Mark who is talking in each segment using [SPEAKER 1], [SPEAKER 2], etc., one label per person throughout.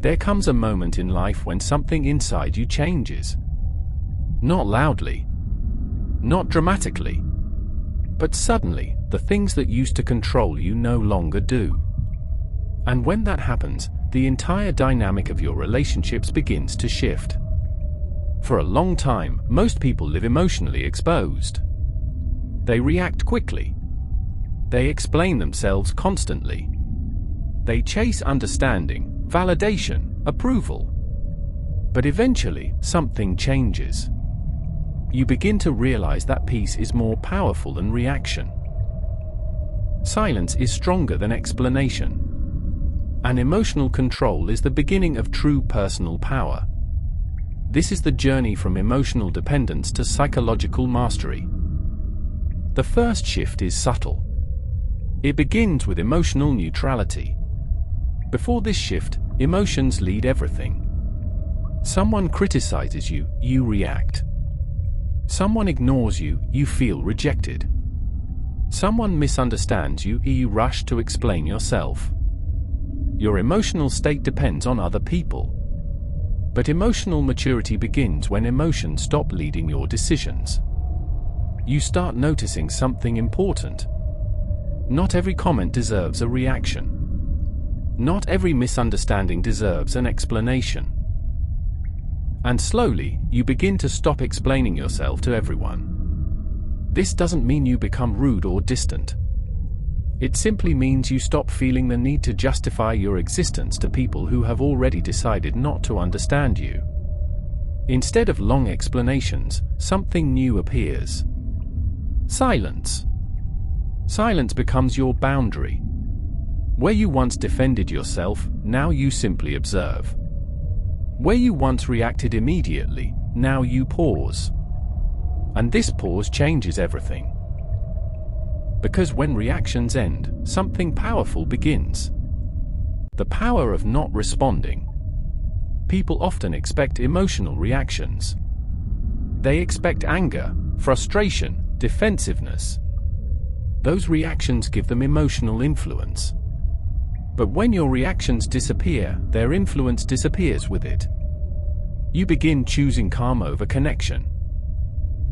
[SPEAKER 1] There comes a moment in life when something inside you changes. Not loudly, not dramatically, but suddenly, the things that used to control you no longer do. And when that happens, the entire dynamic of your relationships begins to shift. For a long time, most people live emotionally exposed. They react quickly. They explain themselves constantly. They chase understanding, validation, approval. But eventually, something changes. You begin to realize that peace is more powerful than reaction. Silence is stronger than explanation. And emotional control is the beginning of true personal power. This is the journey from emotional dependence to psychological mastery. The first shift is subtle. It begins with emotional neutrality. Before this shift, emotions lead everything. Someone criticizes you, you react. Someone ignores you, you feel rejected. Someone misunderstands you, you rush to explain yourself. Your emotional state depends on other people. But emotional maturity begins when emotions stop leading your decisions. You start noticing something important. Not every comment deserves a reaction. Not every misunderstanding deserves an explanation. And slowly, you begin to stop explaining yourself to everyone. This doesn't mean you become rude or distant. It simply means you stop feeling the need to justify your existence to people who have already decided not to understand you. Instead of long explanations, something new appears. Silence. Silence becomes your boundary. Where you once defended yourself, now you simply observe. Where you once reacted immediately, now you pause. And this pause changes everything. Because when reactions end, something powerful begins. The power of not responding. People often expect emotional reactions. They expect anger, frustration, defensiveness. Those reactions give them emotional influence. But when your reactions disappear, their influence disappears with it. You begin choosing calm over connection.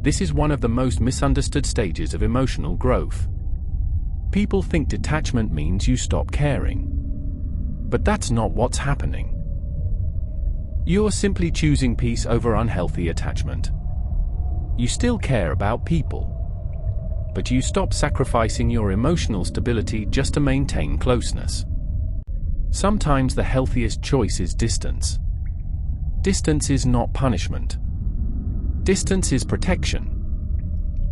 [SPEAKER 1] This is one of the most misunderstood stages of emotional growth. People think detachment means you stop caring. But that's not what's happening. You're simply choosing peace over unhealthy attachment. You still care about people. But you stop sacrificing your emotional stability just to maintain closeness. Sometimes the healthiest choice is distance. Distance is not punishment. Distance is protection.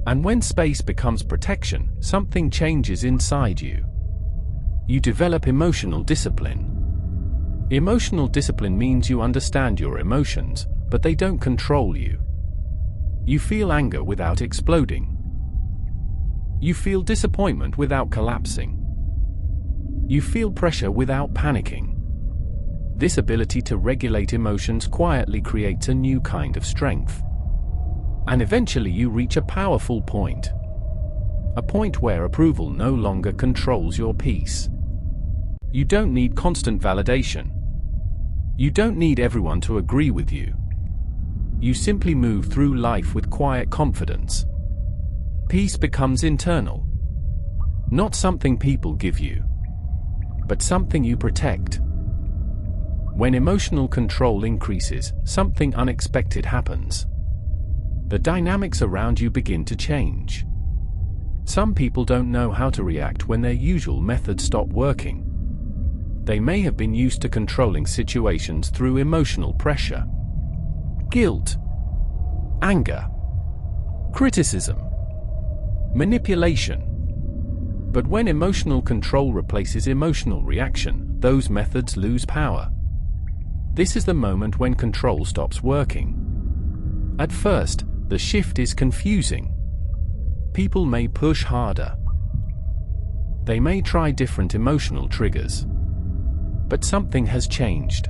[SPEAKER 1] And when space becomes protection, something changes inside you. You develop emotional discipline. Emotional discipline means you understand your emotions, but they don't control you. You feel anger without exploding. You feel disappointment without collapsing. You feel pressure without panicking. This ability to regulate emotions quietly creates a new kind of strength. And eventually you reach a powerful point. A point where approval no longer controls your peace. You don't need constant validation. You don't need everyone to agree with you. You simply move through life with quiet confidence. Peace becomes internal. Not something people give you, but something you protect. When emotional control increases, something unexpected happens. The dynamics around you begin to change. Some people don't know how to react when their usual methods stop working. They may have been used to controlling situations through emotional pressure, guilt, anger, criticism, manipulation. But when emotional control replaces emotional reaction, those methods lose power. This is the moment when control stops working. At first, the shift is confusing. People may push harder. They may try different emotional triggers. But something has changed.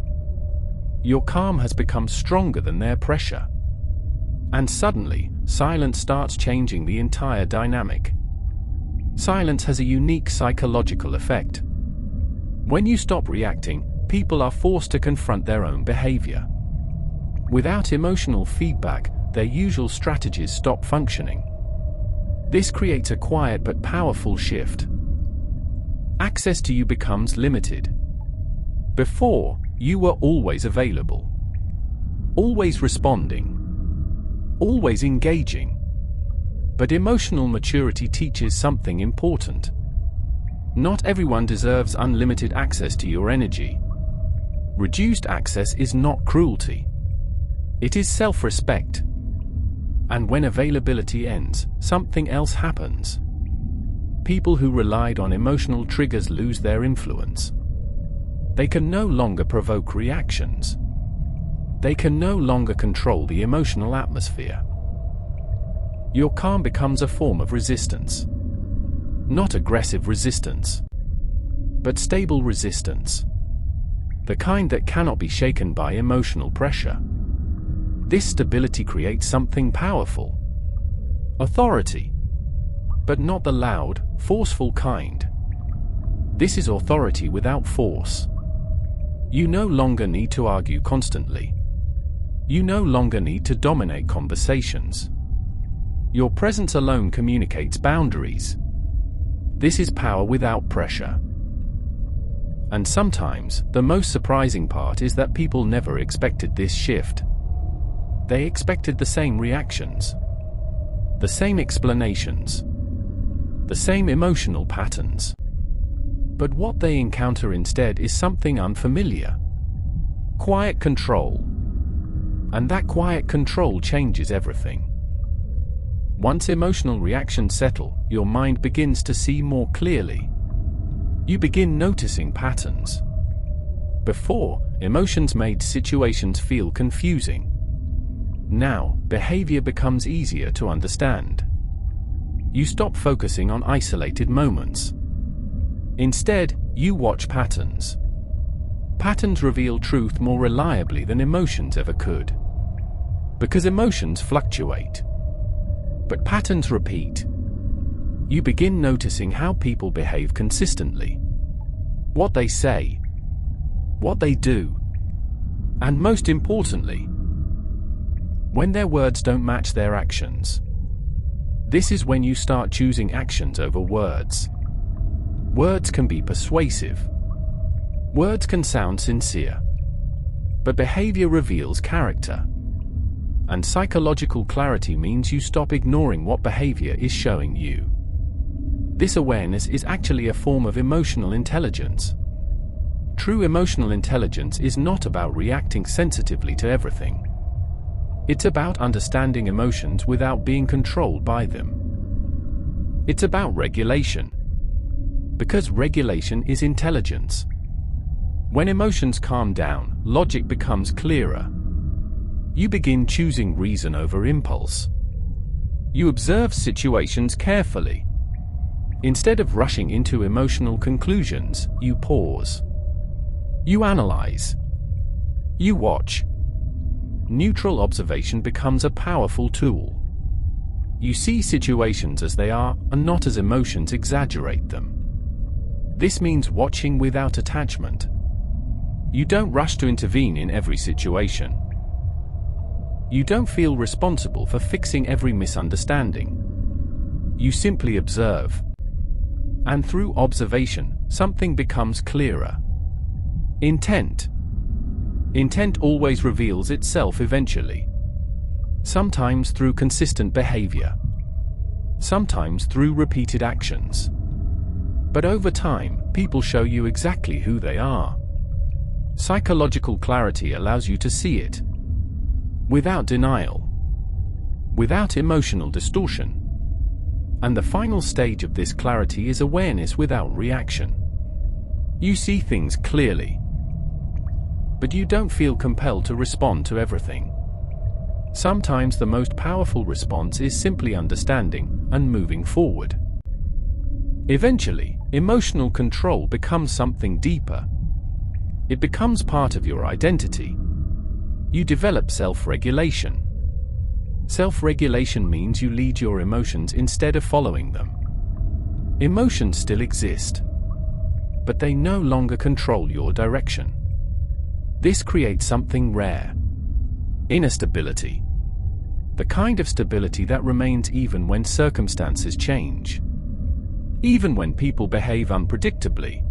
[SPEAKER 1] Your calm has become stronger than their pressure. And suddenly, silence starts changing the entire dynamic. Silence has a unique psychological effect. When you stop reacting, people are forced to confront their own behavior. Without emotional feedback, their usual strategies stop functioning. This creates a quiet but powerful shift. Access to you becomes limited. Before, you were always available, always responding, always engaging. But emotional maturity teaches something important. Not everyone deserves unlimited access to your energy. Reduced access is not cruelty. It is self-respect. And when availability ends, something else happens. People who relied on emotional triggers lose their influence. They can no longer provoke reactions. They can no longer control the emotional atmosphere. Your calm becomes a form of resistance. Not aggressive resistance, but stable resistance. The kind that cannot be shaken by emotional pressure. This stability creates something powerful. Authority. But not the loud, forceful kind. This is authority without force. You no longer need to argue constantly. You no longer need to dominate conversations. Your presence alone communicates boundaries. This is power without pressure. And sometimes, the most surprising part is that people never expected this shift. They expected the same reactions, the same explanations, the same emotional patterns. But what they encounter instead is something unfamiliar. Quiet control. And that quiet control changes everything. Once emotional reactions settle, your mind begins to see more clearly. You begin noticing patterns. Before, emotions made situations feel confusing. Now, behavior becomes easier to understand. You stop focusing on isolated moments. Instead, you watch patterns. Patterns reveal truth more reliably than emotions ever could. Because emotions fluctuate. But patterns repeat. You begin noticing how people behave consistently. What they say. What they do. And most importantly, when their words don't match their actions. This is when you start choosing actions over words. Words can be persuasive. Words can sound sincere. But behavior reveals character. And psychological clarity means you stop ignoring what behavior is showing you. This awareness is actually a form of emotional intelligence. True emotional intelligence is not about reacting sensitively to everything. It's about understanding emotions without being controlled by them. It's about regulation. Because regulation is intelligence. When emotions calm down, logic becomes clearer. You begin choosing reason over impulse. You observe situations carefully. Instead of rushing into emotional conclusions, you pause. You analyze. You watch. Neutral observation becomes a powerful tool. You see situations as they are, and not as emotions exaggerate them. This means watching without attachment. You don't rush to intervene in every situation. You don't feel responsible for fixing every misunderstanding. You simply observe. And through observation, something becomes clearer. Intent. Intent always reveals itself eventually. Sometimes through consistent behavior. Sometimes through repeated actions. But over time, people show you exactly who they are. Psychological clarity allows you to see it. Without denial. Without emotional distortion. And the final stage of this clarity is awareness without reaction. You see things clearly. But you don't feel compelled to respond to everything. Sometimes the most powerful response is simply understanding and moving forward. Eventually, emotional control becomes something deeper. It becomes part of your identity. You develop self-regulation. Self-regulation means you lead your emotions instead of following them. Emotions still exist, but they no longer control your direction. This creates something rare: inner stability. The kind of stability that remains even when circumstances change. Even when people behave unpredictably.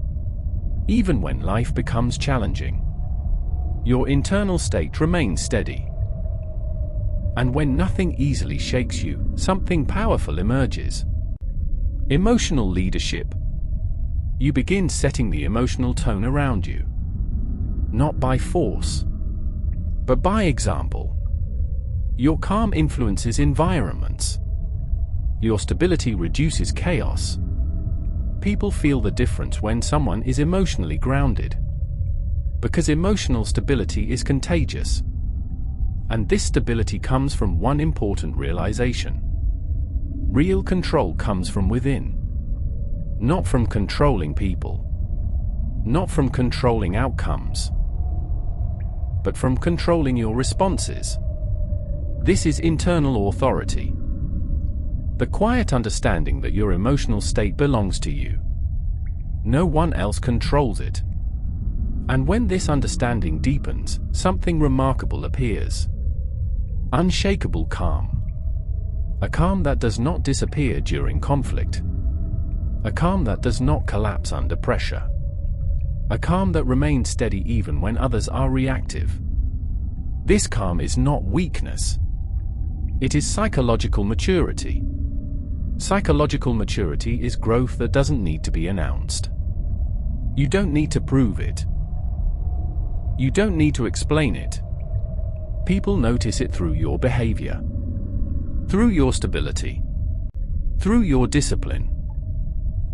[SPEAKER 1] Even when life becomes challenging. Your internal state remains steady. And when nothing easily shakes you, something powerful emerges. Emotional leadership. You begin setting the emotional tone around you. Not by force, but by example. Your calm influences environments. Your stability reduces chaos. People feel the difference when someone is emotionally grounded. Because emotional stability is contagious. And this stability comes from one important realization. Real control comes from within. Not from controlling people. Not from controlling outcomes. But from controlling your responses. This is internal authority. The quiet understanding that your emotional state belongs to you. No one else controls it. And when this understanding deepens, something remarkable appears. Unshakable calm. A calm that does not disappear during conflict. A calm that does not collapse under pressure. A calm that remains steady even when others are reactive. This calm is not weakness. It is psychological maturity. Psychological maturity is growth that doesn't need to be announced. You don't need to prove it. You don't need to explain it. People notice it through your behavior. Through your stability. Through your discipline.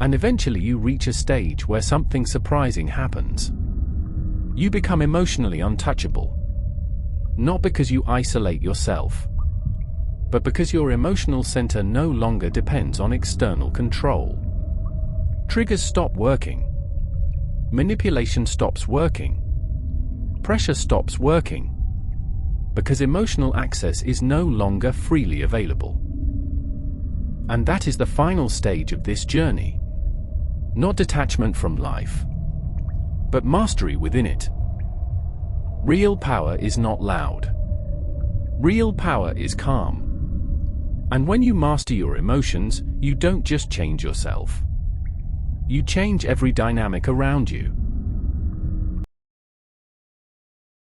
[SPEAKER 1] And eventually you reach a stage where something surprising happens. You become emotionally untouchable. Not because you isolate yourself, but because your emotional center no longer depends on external control. Triggers stop working. Manipulation stops working. Pressure stops working. Because emotional access is no longer freely available. And that is the final stage of this journey. Not detachment from life, but mastery within it. Real power is not loud. Real power is calm. And when you master your emotions, you don't just change yourself. You change every dynamic around you.